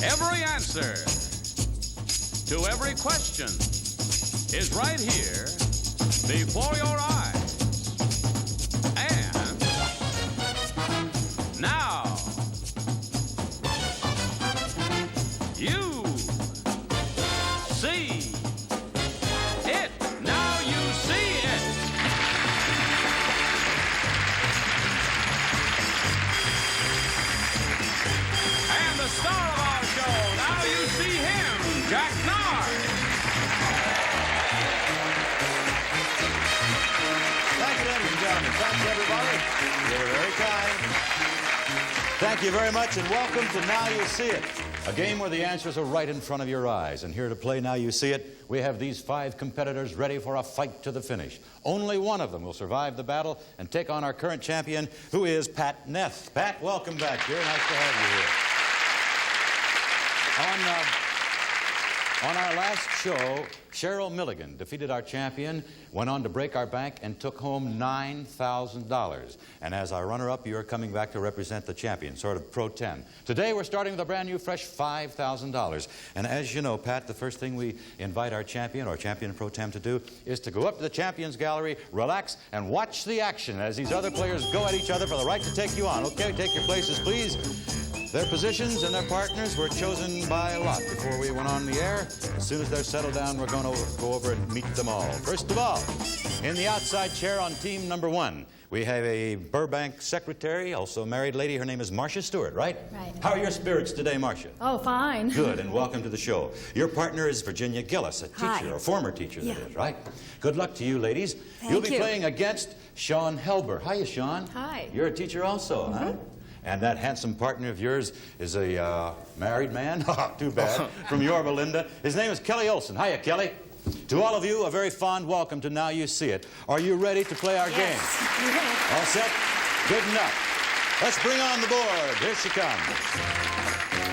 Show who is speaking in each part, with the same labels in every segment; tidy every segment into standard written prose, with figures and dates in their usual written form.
Speaker 1: Every answer to every question is right here before your eyes. And now, you see it. Now you see it. And the star of our show, now you see him, Jack Nard.
Speaker 2: Thank you, ladies and gentlemen. Thanks, everybody. You're very kind. Thank you very much, and welcome to Now You See It, a game where the answers are right in front of your eyes. And here to play Now You See It, we have these 5 competitors ready for a fight to the finish. Only one of them will survive the battle and take on our current champion, who is Pat Neff. Pat, welcome back here. Nice to have you here. On our last show, Cheryl Milligan defeated our champion, went on to break our bank, and took home $9,000. And as our runner-up, you're coming back to represent the champion, sort of pro tem. Today, we're starting with a brand new, fresh $5,000. And as you know, Pat, the first thing we invite our champion, or champion pro tem, to do is to go up to the champions gallery, relax, and watch the action as these other players go at each other for the right to take you on. Okay, take your places, please. Their positions and their partners were chosen by lot before we went on the air. As soon as they're settled down, we're going to go over and meet them all. First of all, in the outside chair on team number 1, we have a Burbank secretary, also a married lady. Her name is Marcia Stewart, right?
Speaker 3: Right.
Speaker 2: How are your spirits today, Marcia?
Speaker 3: Oh, fine.
Speaker 2: Good, and welcome to the show. Your partner is Virginia Gillis, a teacher,
Speaker 3: Hi.
Speaker 2: a former teacher,
Speaker 3: Yeah.
Speaker 2: that is, right? Good luck to you, ladies. You'll be playing against Sean Helber. Hiya, Sean.
Speaker 3: Hi.
Speaker 2: You're a teacher also, huh? And that handsome partner of yours is a married man, too bad, from Yorba Linda. His name is Kelly Olson. Hiya, Kelly. To all of you, a very fond welcome to Now You See It. Are you ready to play our game?
Speaker 3: Yes.
Speaker 2: All set? Good enough. Let's bring on the board. Here she comes.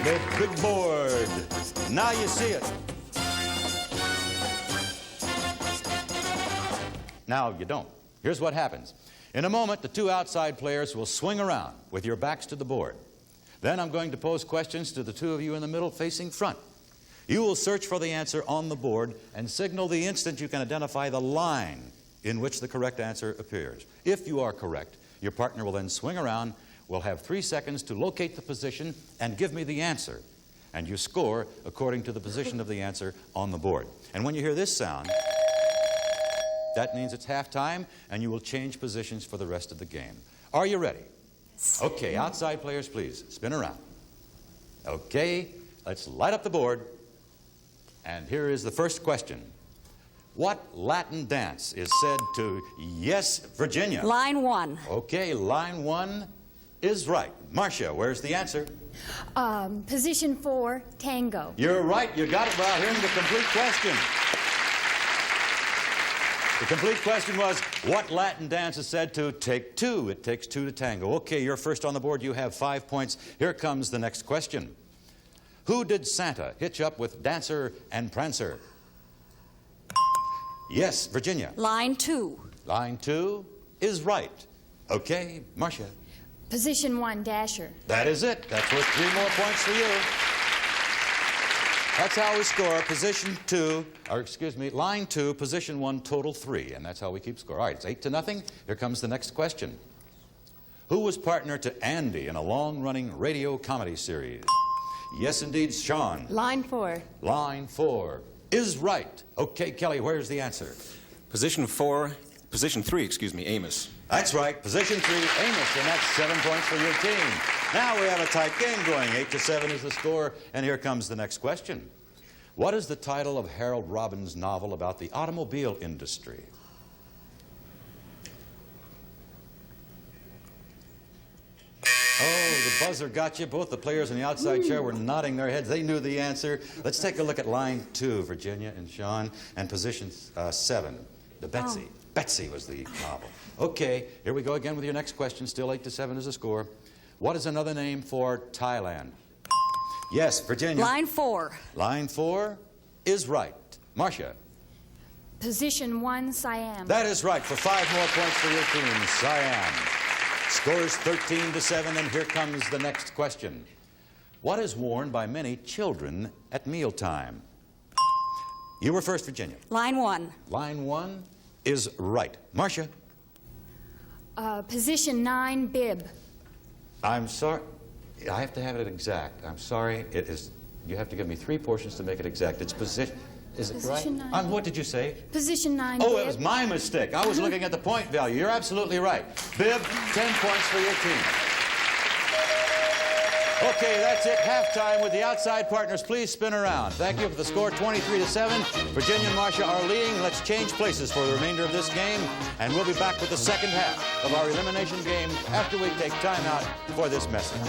Speaker 2: The big board. Now you see it. Now you don't. Here's what happens. In a moment, the 2 outside players will swing around with your backs to the board. Then I'm going to pose questions to the 2 of you in the middle facing front. You will search for the answer on the board and signal the instant you can identify the line in which the correct answer appears. If you are correct, your partner will then swing around, will have 3 seconds to locate the position and give me the answer. And you score according to the position of the answer on the board. And when you hear this sound, that means it's halftime, and you will change positions for the rest of the game. Are you ready?
Speaker 3: Yes.
Speaker 2: Okay, outside players, please, spin around. Okay, let's light up the board. And here is the first question. What Latin dance is said to, yes, Virginia?
Speaker 4: Line 1.
Speaker 2: Okay, line 1 is right. Marcia, where's the answer?
Speaker 3: Position 4, tango.
Speaker 2: You're right, you got it. Well, here's the complete question. The complete question was, what Latin dance is said to take 2? It takes 2 to tango. Okay, you're first on the board. You have 5 points. Here comes the next question. Who did Santa hitch up with Dancer and Prancer? Yes, Virginia.
Speaker 4: Line 2.
Speaker 2: Line 2 is right. Okay, Marcia.
Speaker 3: Position 1, dasher.
Speaker 2: That is it. That's worth 3 more points for you. That's how we score. Position 2, or excuse me, line 2, position 1, total 3. And that's how we keep score. All right, it's 8-0. Here comes the next question. Who was partner to Andy in a long-running radio comedy series? Yes, indeed, Sean.
Speaker 4: Line 4.
Speaker 2: Line 4 is right. Okay, Kelly, where's the answer?
Speaker 5: Position 3, excuse me, Amos.
Speaker 2: That's right, position 3, Amos, and that's 7 points for your team. Now we have a tight game going. 8-7 is the score, and here comes the next question. What is the title of Harold Robbins' novel about the automobile industry? Oh, the buzzer got you. Both the players in the outside chair were nodding their heads. They knew the answer. Let's take a look at line 2, Virginia and Sean, and position 7, the Betsy.
Speaker 4: Oh.
Speaker 2: Betsy was the novel. Okay, here we go again with your next question. Still 8-7 is the score. What is another name for Thailand? Yes, Virginia.
Speaker 4: Line 4.
Speaker 2: Line 4 is right. Marcia.
Speaker 3: Position 1, Siam.
Speaker 2: That is right, for 5 more points for your team. Siam. Scores 13-7, and here comes the next question. What is worn by many children at mealtime? You were first, Virginia.
Speaker 4: Line 1.
Speaker 2: Line 1 is right. Marcia?
Speaker 3: Position 9, bib.
Speaker 2: I'm sorry. I have to have it exact. I'm sorry. It is. You have to give me 3 portions to make it exact. It's position. Is it
Speaker 3: Position
Speaker 2: right?
Speaker 3: 9.
Speaker 2: What did you say?
Speaker 3: Position 9,
Speaker 2: Oh,
Speaker 3: bib.
Speaker 2: it was my mistake. I was looking at the point value. You're absolutely right. Bib, 10 points for your team. Okay, that's it. Halftime with the outside partners. Please spin around. Thank you for the score, 23-7. Virginia and Marcia are leading. Let's change places for the remainder of this game, and we'll be back with the second half of our elimination game after we take time out for this message.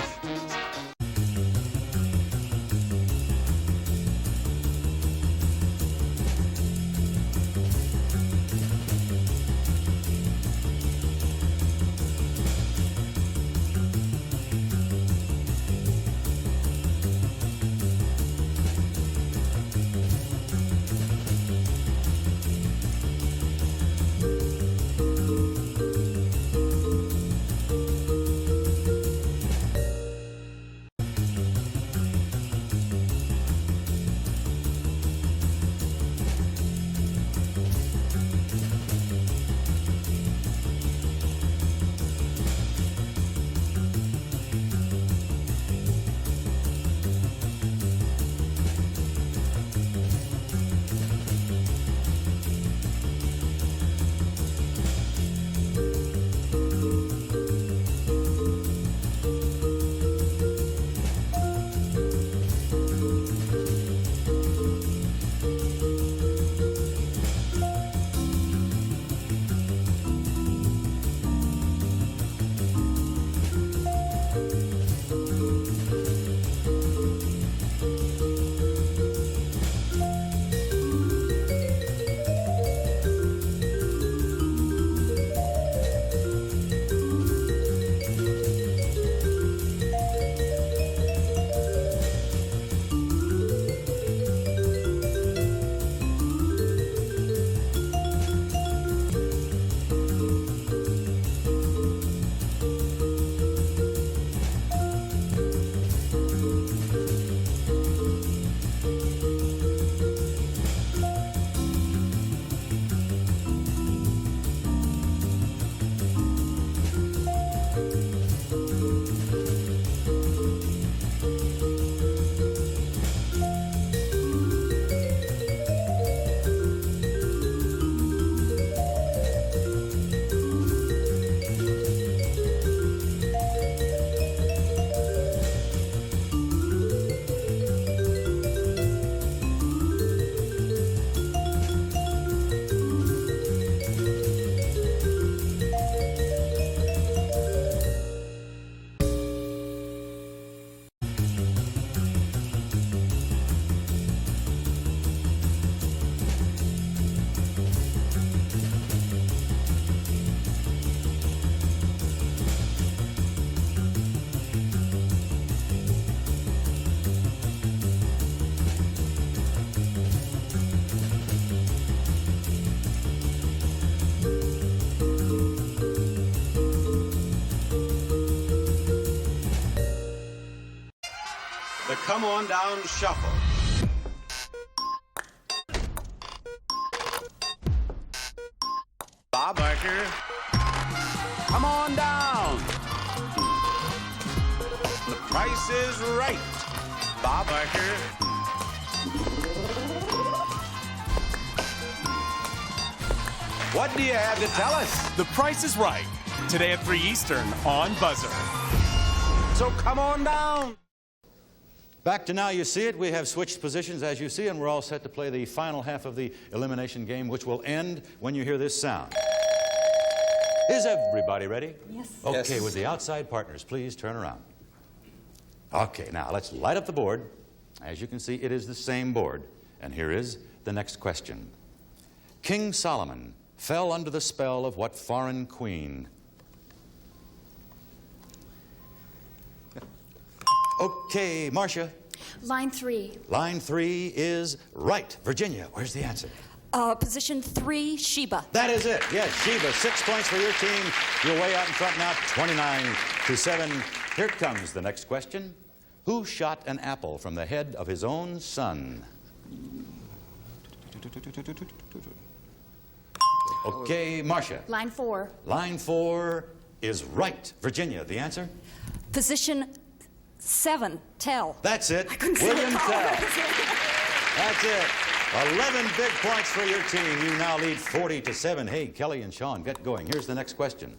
Speaker 6: The Come On Down Shuffle. Bob Barker. Come on down. The Price is Right. Bob Barker. What do you have to tell us?
Speaker 7: The Price is Right. Today at 3 Eastern on BUZZR.
Speaker 6: So come on down.
Speaker 2: Back to Now You See It. We have switched positions, as you see, and we're all set to play the final half of the elimination game, which will end when you hear this sound. Is everybody ready?
Speaker 4: Yes.
Speaker 2: Okay,
Speaker 5: Yes.
Speaker 2: with the outside partners, please turn around. Okay, now let's light up the board. As you can see, it is the same board. And here is the next question. King Solomon fell under the spell of what foreign queen? Okay, Marcia.
Speaker 3: Line 3.
Speaker 2: Line 3 is right. Virginia, where's the answer?
Speaker 4: Position 3, Sheba.
Speaker 2: That is it. Yes, Sheba, 6 points for your team. You're way out in front now, 29-7. Here comes the next question. Who shot an apple from the head of his own son? Okay, Marcia.
Speaker 3: Line 4.
Speaker 2: Line 4 is right. Virginia, the answer?
Speaker 4: Position 7, Tell.
Speaker 2: That's it.
Speaker 4: couldn't say
Speaker 2: William
Speaker 4: it.
Speaker 2: Tell. That's it. 11 big points for your team. You now lead 40-7. Hey, Kelly and Sean, get going. Here's the next question.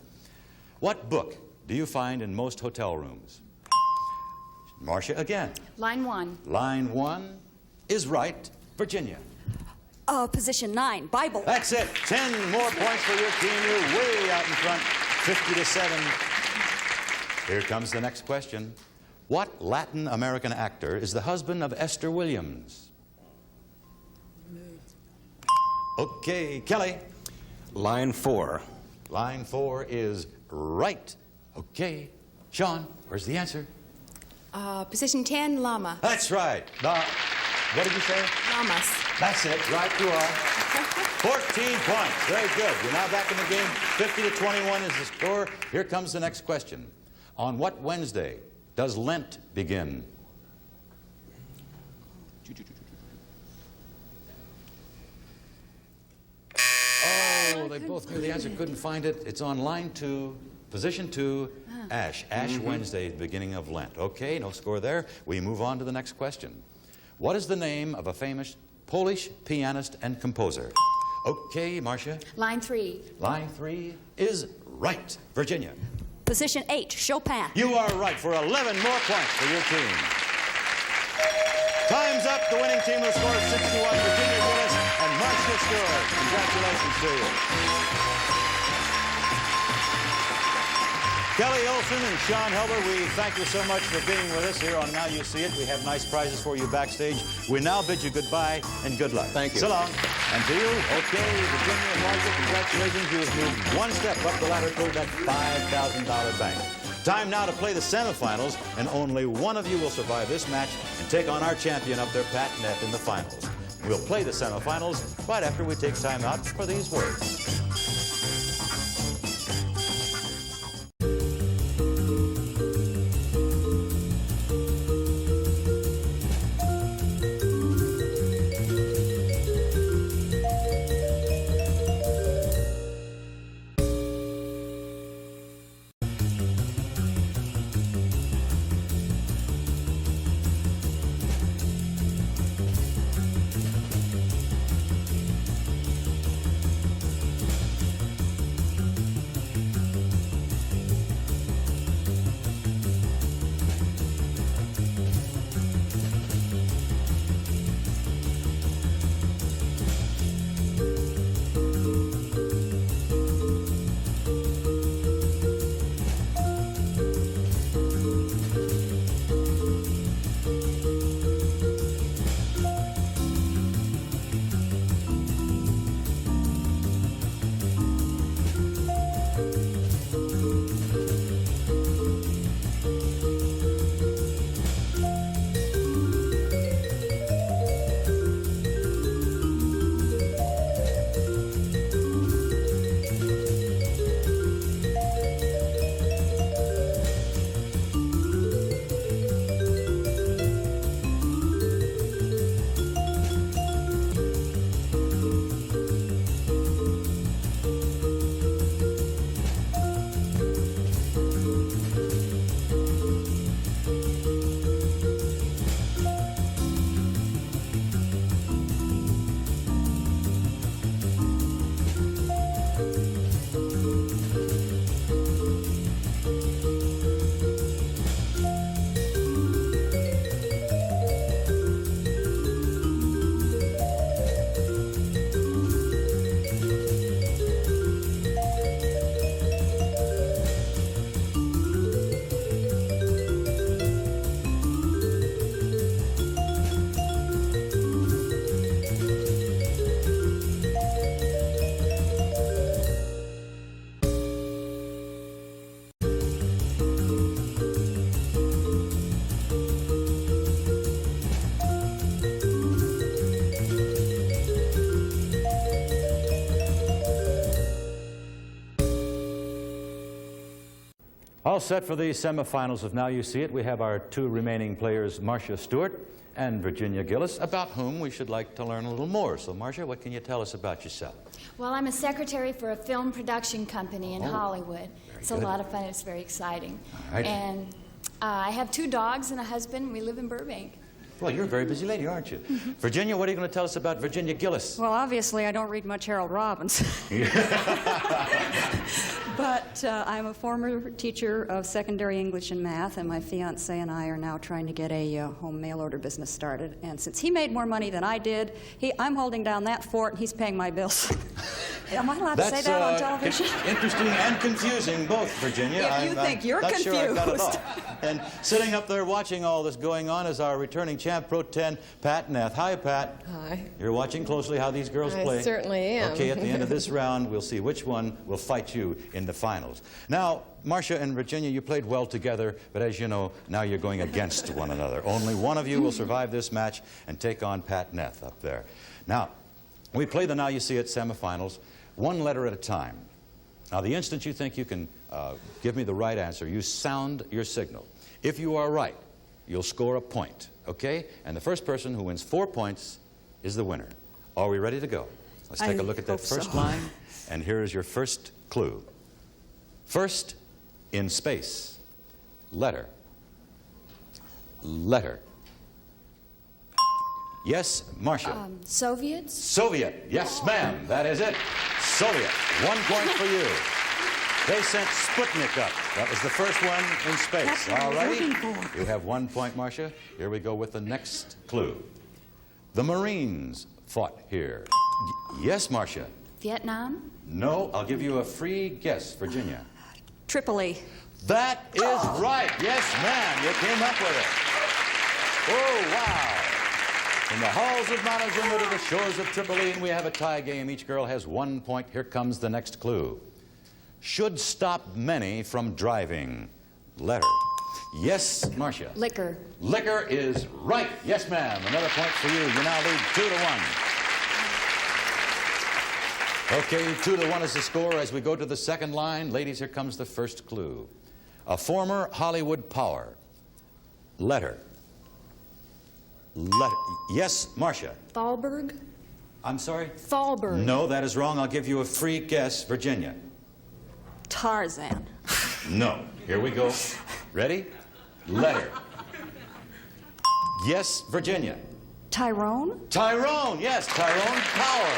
Speaker 2: What book do you find in most hotel rooms? Marcia again.
Speaker 3: Line 1.
Speaker 2: Line 1 is right. Virginia.
Speaker 4: Position 9, Bible.
Speaker 2: That's it. 10 more points for your team. You're way out in front. 50-7. Here comes the next question. What Latin American actor is the husband of Esther Williams? Okay, Kelly.
Speaker 5: Line 4.
Speaker 2: Line 4 is right. Okay, Sean, where's the answer?
Speaker 8: Position 10, Llama.
Speaker 2: That's right. What did you say?
Speaker 8: Llamas.
Speaker 2: That's it. Right you are. 14 points. Very good. You're now back in the game. 50-21 is the score. Here comes the next question. On what Wednesday does Lent begin? Oh, they both knew the answer, couldn't find it. It's on line 2, position 2, Ash. Ash Wednesday, the beginning of Lent. Okay, no score there. We move on to the next question. What is the name of a famous Polish pianist and composer? Okay, Marcia.
Speaker 3: Line 3.
Speaker 2: Line 3 is right. Virginia.
Speaker 4: Position 8, Chopin.
Speaker 2: You are right for 11 more points for your team. Time's up. The winning team will score 61. Virginia Willis and Marcia Stewart. Congratulations to you. Kelly Olson and Sean Helber, we thank you so much for being with us here on Now You See It. We have nice prizes for you backstage. We now bid you goodbye and good luck.
Speaker 5: Thank you.
Speaker 2: So long. And to you, okay, Virginia and Marcia, congratulations. You have moved one step up the ladder toward that $5,000 bank. Time now to play the semifinals, and only one of you will survive this match and take on our champion up there, Pat Neff, in the finals. We'll play the semifinals right after we take time out for these words. All set for the semifinals of Now You See It. We have our two remaining players, Marcia Stewart and Virginia Gillis, about whom we should like to learn a little more. So, Marcia, what can you tell us about yourself?
Speaker 3: Well, I'm a secretary for a film production company in Hollywood. It's
Speaker 2: good.
Speaker 3: a lot of fun. It's very exciting.
Speaker 2: All right.
Speaker 3: And I have 2 dogs and a husband. We live in Burbank.
Speaker 2: Well, you're a very busy lady, aren't you? Virginia, what are you going to tell us about Virginia Gillis?
Speaker 4: Well, obviously, I don't read much Harold Robbins. But I'm a former teacher of secondary English and math, and my fiancé and I are now trying to get a home mail order business started. And since he made more money than I did, I'm holding down that fort, and he's paying my bills. Am I allowed to say that on television?
Speaker 2: Interesting and confusing, both, Virginia.
Speaker 4: If you think you're
Speaker 2: not sure I got it
Speaker 4: confused.
Speaker 2: all. And sitting up there watching all this going on is our returning champ, Pro 10, Pat Neff. Hi, Pat.
Speaker 9: Hi.
Speaker 2: You're watching closely how these girls play.
Speaker 9: I certainly am.
Speaker 2: Okay, at the end of this round, we'll see which one will fight you in the finals. Now, Marcia and Virginia, you played well together, but as you know, now you're going against one another. Only one of you will survive this match and take on Pat Neff up there. Now, we play the Now You See It semifinals, one letter at a time. Now, the instant you think you can give me the right answer, you sound your signal. If you are right, you'll score a point, okay? And the first person who wins 4 points is the winner. Are we ready to go? Let's take a look at that first line, and here is your first clue. First, in space, letter. Letter. Yes, Marcia.
Speaker 3: Soviets?
Speaker 2: Soviet. Yes, ma'am. That is it. Soviet. 1 point for you. They sent Sputnik up. That was the first one in space.
Speaker 4: That's what I
Speaker 2: All
Speaker 4: was
Speaker 2: righty.
Speaker 4: looking for.
Speaker 2: You have 1 point, Marcia. Here we go with the next clue. The Marines fought here. Yes, Marcia.
Speaker 3: Vietnam?
Speaker 2: No, I'll give you a free guess, Virginia.
Speaker 4: Tripoli.
Speaker 2: That is right. Yes, ma'am. You came up with it. Oh, wow. From the halls of Montezuma to the shores of Tripoli, and we have a tie game. Each girl has 1 point. Here comes the next clue. Should stop many from driving. Letter. Yes, Marcia.
Speaker 3: Liquor.
Speaker 2: Liquor is right. Yes, ma'am. Another point for you. You now lead 2-1. Okay, 2-1 is the score as we go to the second line. Ladies, here comes the first clue. A former Hollywood power. Letter. Letter. Yes, Marcia.
Speaker 3: Thalberg?
Speaker 2: I'm sorry?
Speaker 3: Thalberg.
Speaker 2: No, that is wrong. I'll give you a free guess. Virginia.
Speaker 4: Tarzan.
Speaker 2: No. Here we go. Ready? Letter. Yes, Virginia.
Speaker 4: Tyrone?
Speaker 2: Tyrone. Yes, Tyrone Power.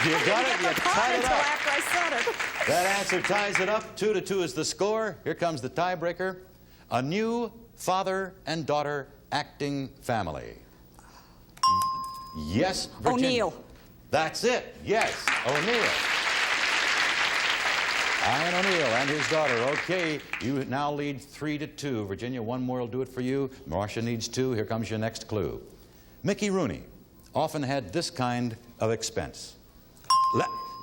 Speaker 2: You got it? You tied it up.
Speaker 4: After I said it.
Speaker 2: That answer ties it up. 2-2 is the score. Here comes the tiebreaker. A new father and daughter acting family. Yes, Virginia.
Speaker 4: O'Neill.
Speaker 2: That's it. Yes, O'Neill. Ian O'Neill and his daughter. Okay, you now lead 3-2. Virginia, 1 more will do it for you. Marcia needs 2. Here comes your next clue. Mickey Rooney often had this kind of expense.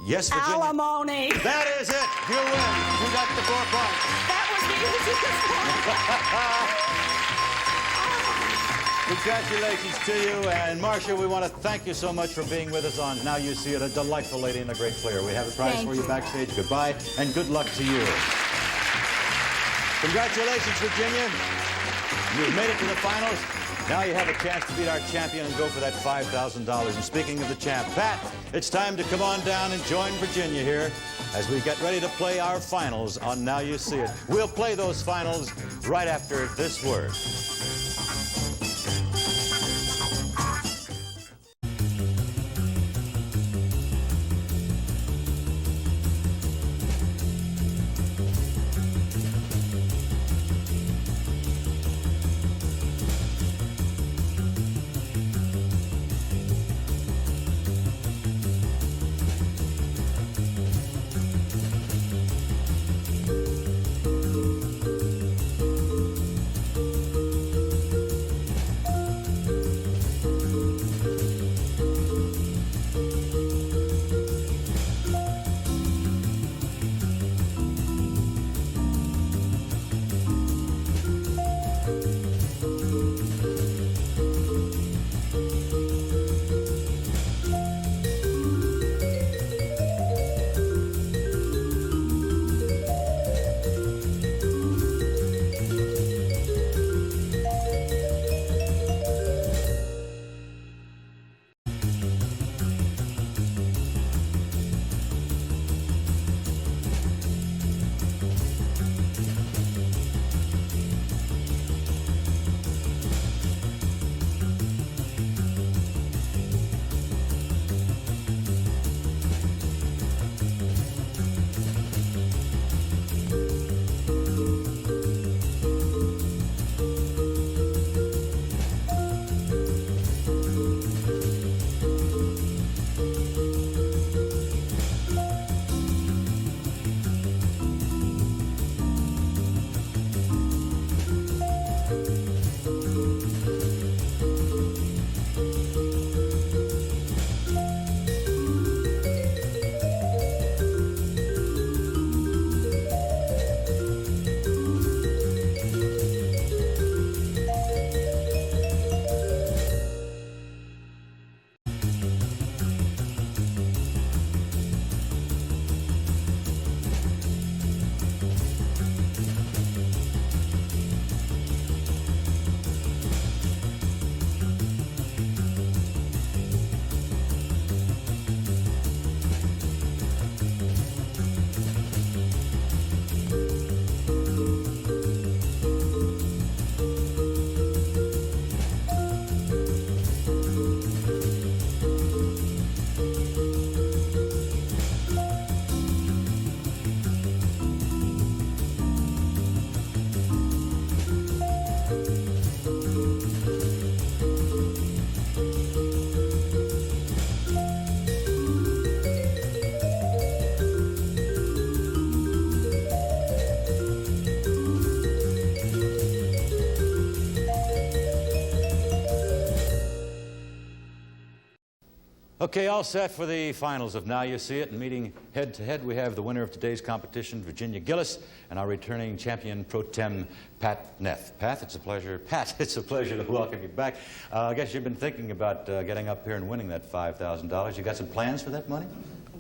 Speaker 2: Yes, Virginia.
Speaker 4: Alimony.
Speaker 2: That is it. You win. You got the 4 points.
Speaker 4: That was the easiest one.
Speaker 2: Congratulations to you. And Marcia, we want to thank you so much for being with us on Now You See It. A delightful lady and a great player. We have a prize for you backstage. Goodbye and good luck to you. Congratulations, Virginia. You've made it to the finals. Now you have a chance to beat our champion and go for that $5,000. And speaking of the champ, Pat, it's time to come on down and join Virginia here as we get ready to play our finals on Now You See It. We'll play those finals right after this word. Okay, all set for the finals of Now You See It. And meeting head-to-head, we have the winner of today's competition, Virginia Gillis, and our returning champion pro tem, Pat Neff. Pat, it's a pleasure to welcome you back. I guess you've been thinking about getting up here and winning that $5,000. You got some plans for that money?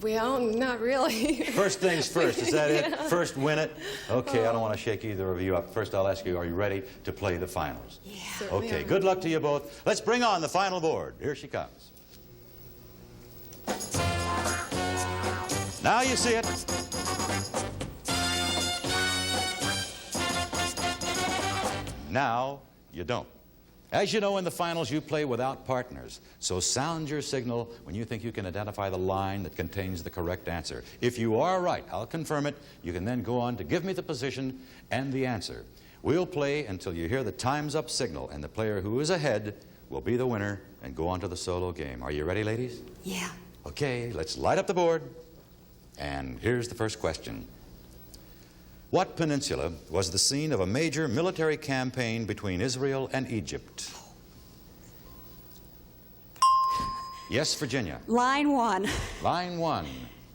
Speaker 8: Well, not really.
Speaker 2: First things first, is that it? First win it? Okay, I don't want to shake either of you up. First, I'll ask you, are you ready to play the finals?
Speaker 8: Yeah.
Speaker 2: Okay, good luck to you both. Let's bring on the final board. Here she comes. Now you see it. Now you don't. As you know, in the finals, you play without partners. So sound your signal when you think you can identify the line that contains the correct answer. If you are right, I'll confirm it. You can then go on to give me the position and the answer. We'll play until you hear the time's up signal, and the player who is ahead will be the winner and go on to the solo game. Are you ready, ladies?
Speaker 4: Yeah.
Speaker 2: Okay, let's light up the board. And here's the first question. What peninsula was the scene of a major military campaign between Israel and Egypt? Yes, Virginia.
Speaker 4: Line 1.
Speaker 2: Line 1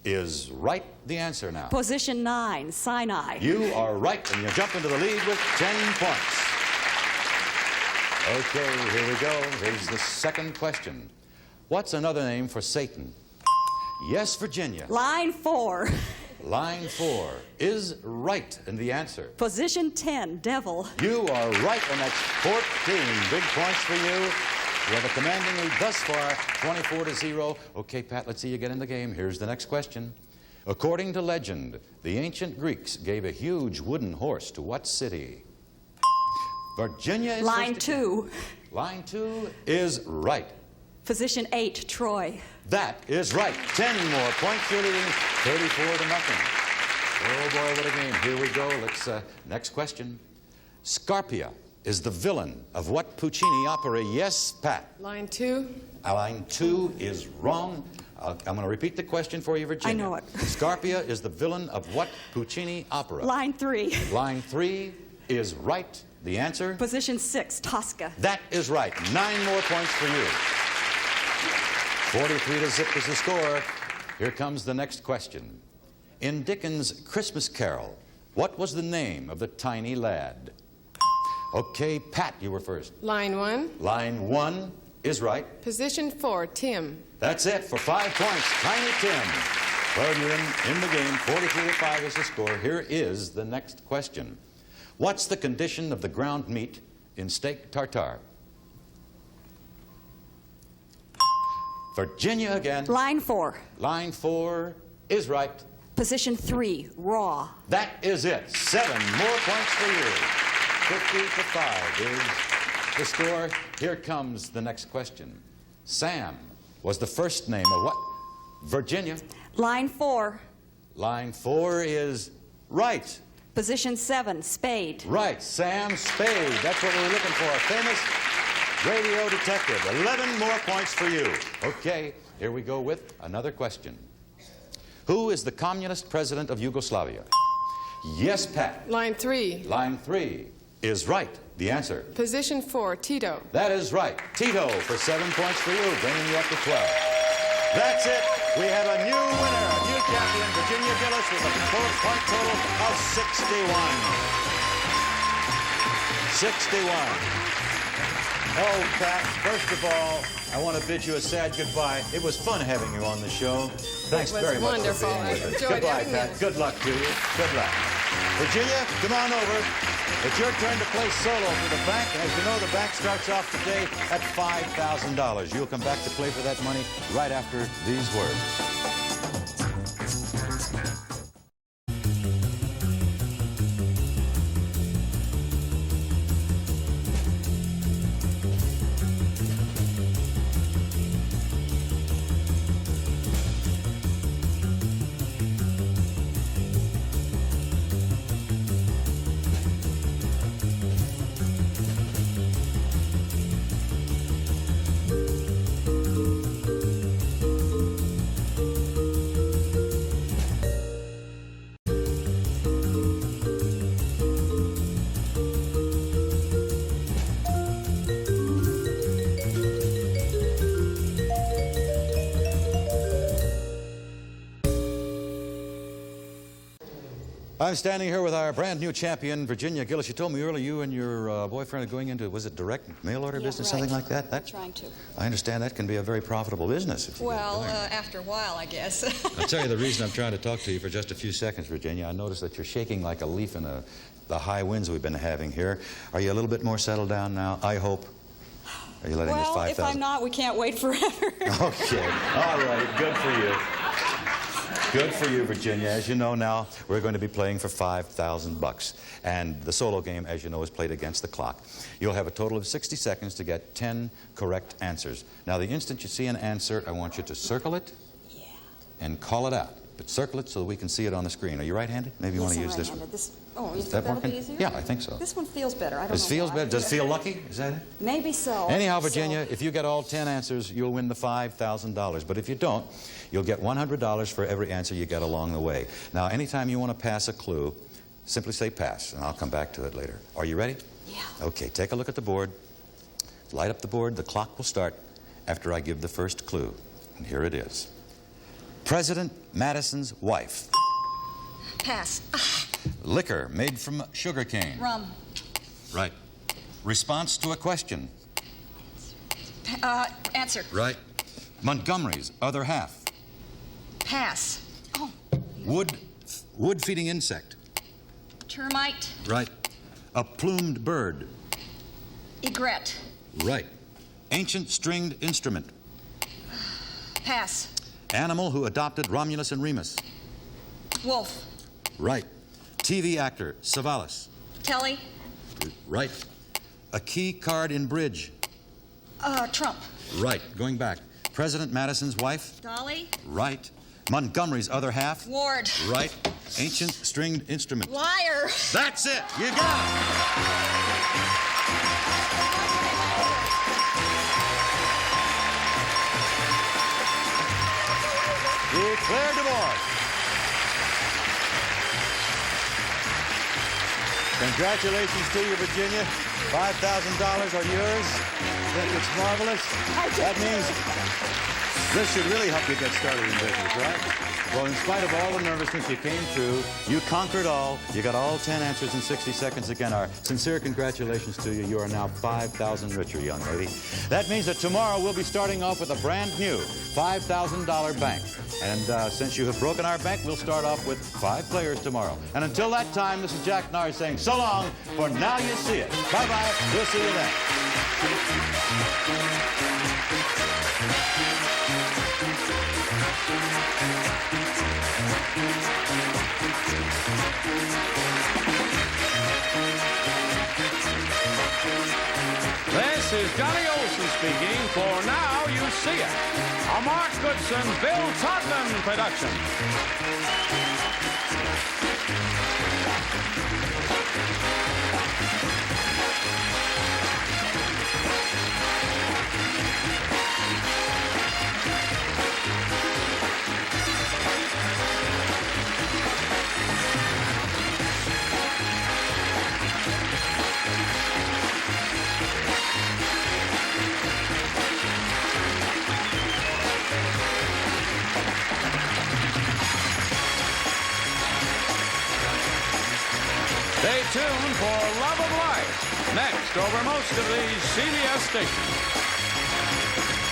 Speaker 2: is right, the answer now.
Speaker 4: Position 9, Sinai.
Speaker 2: You are right, and you jump into the lead with 10 points. Okay, here we go. Here's the second question. What's another name for Satan? Yes, Virginia.
Speaker 4: Line 4.
Speaker 2: Line 4 is right, and the answer.
Speaker 4: Position 10, Devil.
Speaker 2: You are right, and that's 14 big points for you. You have a commanding lead thus far, 24-0. Okay, Pat, let's see you get in the game. Here's the next question. According to legend, the ancient Greeks gave a huge wooden horse to what city? Virginia is
Speaker 4: Line
Speaker 2: first again.
Speaker 4: 2.
Speaker 2: Line 2 is right.
Speaker 4: Position 8, Troy.
Speaker 2: That is right. 10 more points. You're leading 34-0. Oh, boy, what a game. Here we go. Let's, next question. Scarpia is the villain of what Puccini opera? Yes, Pat.
Speaker 8: Line 2.
Speaker 2: Line 2 is wrong. I'm going to repeat the question for you, Virginia.
Speaker 4: I know it.
Speaker 2: Scarpia is the villain of what Puccini opera?
Speaker 4: Line 3.
Speaker 2: Line 3 is right. The answer?
Speaker 4: Position 6, Tosca.
Speaker 2: That is right. 9 more points for you. 43-0 is the score. Here comes the next question. In Dickens' Christmas Carol, what was the name of the tiny lad? Okay, Pat, you were first.
Speaker 8: Line 1.
Speaker 2: Line 1 is right.
Speaker 8: Position 4, Tim.
Speaker 2: That's it for 5 points. Tiny Tim. Well, you're in the game. 43-5 is the score. Here is the next question. What's the condition of the ground meat in steak tartare? Virginia again.
Speaker 4: Line 4.
Speaker 2: Line 4 is right.
Speaker 4: Position 3, Raw.
Speaker 2: That is it. 7 more points for you. 50-5 is the score. Here comes the next question. Sam was the first name of what? Virginia.
Speaker 4: Line 4.
Speaker 2: Line 4 is right.
Speaker 4: Position 7, Spade.
Speaker 2: Right. Sam Spade. That's what we were looking for. A famous radio detective. 11 more points for you. Okay, here we go with another question. Who is the communist president of Yugoslavia? Yes, Pat.
Speaker 8: Line 3.
Speaker 2: Line 3 is right. The answer.
Speaker 8: Position 4, Tito.
Speaker 2: That is right. Tito for 7 points for you, bringing you up to 12. That's it. We have a new winner, a new champion, Virginia Gillis, with a point total of 61. 61. Oh, Pat, first of all, I want to bid you a sad goodbye. It was fun having you on the show. Thanks very much
Speaker 8: wonderful.
Speaker 2: for being with
Speaker 8: I
Speaker 2: us.
Speaker 8: enjoyed
Speaker 2: Goodbye,
Speaker 8: having
Speaker 2: Pat.
Speaker 8: you.
Speaker 2: Good luck to you. Good luck. Virginia, come on over. It's your turn to play solo for the bank. And as you know, the bank starts off today at $5,000. You'll come back to play for that money right after these words. I'm standing here with our brand new champion, Virginia Gillis. You told me earlier you and your boyfriend are going into, was it direct mail order business,
Speaker 4: right.
Speaker 2: something like that?
Speaker 4: Trying to.
Speaker 2: I understand that can be a very profitable business. If you
Speaker 4: Well,
Speaker 2: get going.
Speaker 4: after a while, I guess.
Speaker 2: I'll tell you the reason I'm trying to talk to you for just a few seconds, Virginia. I noticed that you're shaking like a leaf in the high winds we've been having here. Are you a little bit more settled down now, I hope? Are you letting this 5,000?
Speaker 4: If I'm not, we can't wait forever.
Speaker 2: Okay. All right. Good for you. Good for you, Virginia. As you know now, we're going to be playing for $5,000. And the solo game, as you know, is played against the clock. You'll have a total of 60 seconds to get 10 correct answers. Now, the instant you see an answer, I want you to circle it and call it out. But circle it so that we can see it on the screen. Are you right-handed? Maybe you want to use this one.
Speaker 4: You
Speaker 2: Is
Speaker 4: think
Speaker 2: that
Speaker 4: that'll be
Speaker 2: working?
Speaker 4: easier?
Speaker 2: Yeah, I think so.
Speaker 4: This one feels better. I don't know.
Speaker 2: This feels
Speaker 4: why.
Speaker 2: better. Does it feel lucky? Is that it?
Speaker 4: Maybe so.
Speaker 2: Anyhow, Virginia, if you get all 10 answers, you'll win the $5,000. But if you don't, you'll get $100 for every answer you get along the way. Now, anytime you want to pass a clue, simply say pass, and I'll come back to it later. Are you ready?
Speaker 4: Yeah.
Speaker 2: Okay, take a look at the board. Light up the board. The clock will start after I give the first clue. And here it is. President Madison's wife.
Speaker 4: Pass.
Speaker 2: Liquor made from sugar cane.
Speaker 4: Rum.
Speaker 2: Right. Response to a question.
Speaker 4: Answer.
Speaker 2: Right. Montgomery's other half.
Speaker 4: Pass. Oh.
Speaker 2: Wood-feeding insect.
Speaker 4: Termite.
Speaker 2: Right. A plumed bird.
Speaker 4: Egret.
Speaker 2: Right. Ancient stringed instrument.
Speaker 4: Pass.
Speaker 2: Animal who adopted Romulus and Remus.
Speaker 4: Wolf.
Speaker 2: Right. TV actor, Savalas.
Speaker 4: Telly.
Speaker 2: Right. A key card in bridge.
Speaker 4: Trump.
Speaker 2: Right. Going back. President Madison's wife.
Speaker 4: Dolly.
Speaker 2: Right. Montgomery's other half.
Speaker 4: Ward.
Speaker 2: Right. Ancient stringed instrument.
Speaker 4: Liar.
Speaker 2: That's it. You got it. Declare divorce. Congratulations to you, Virginia. $5,000 are yours. Think it's marvelous? That means this should really help you get started in business, right? Well, in spite of all the nervousness, you came through. You conquered all. You got all 10 answers in 60 seconds. Again, our sincere congratulations to you. You are now $5,000 richer, young lady. That means that tomorrow we'll be starting off with a brand new $5,000 bank. And since you have broken our bank, we'll start off with 5 players tomorrow. And until that time, this is Jack Narr saying so long, for now you see it. Bye-bye. We'll see you then.
Speaker 1: This is Johnny Olson speaking for Now You See It, a Mark Goodson, Bill Todman production. Stay tuned for Love of Life, next over most of these CBS stations.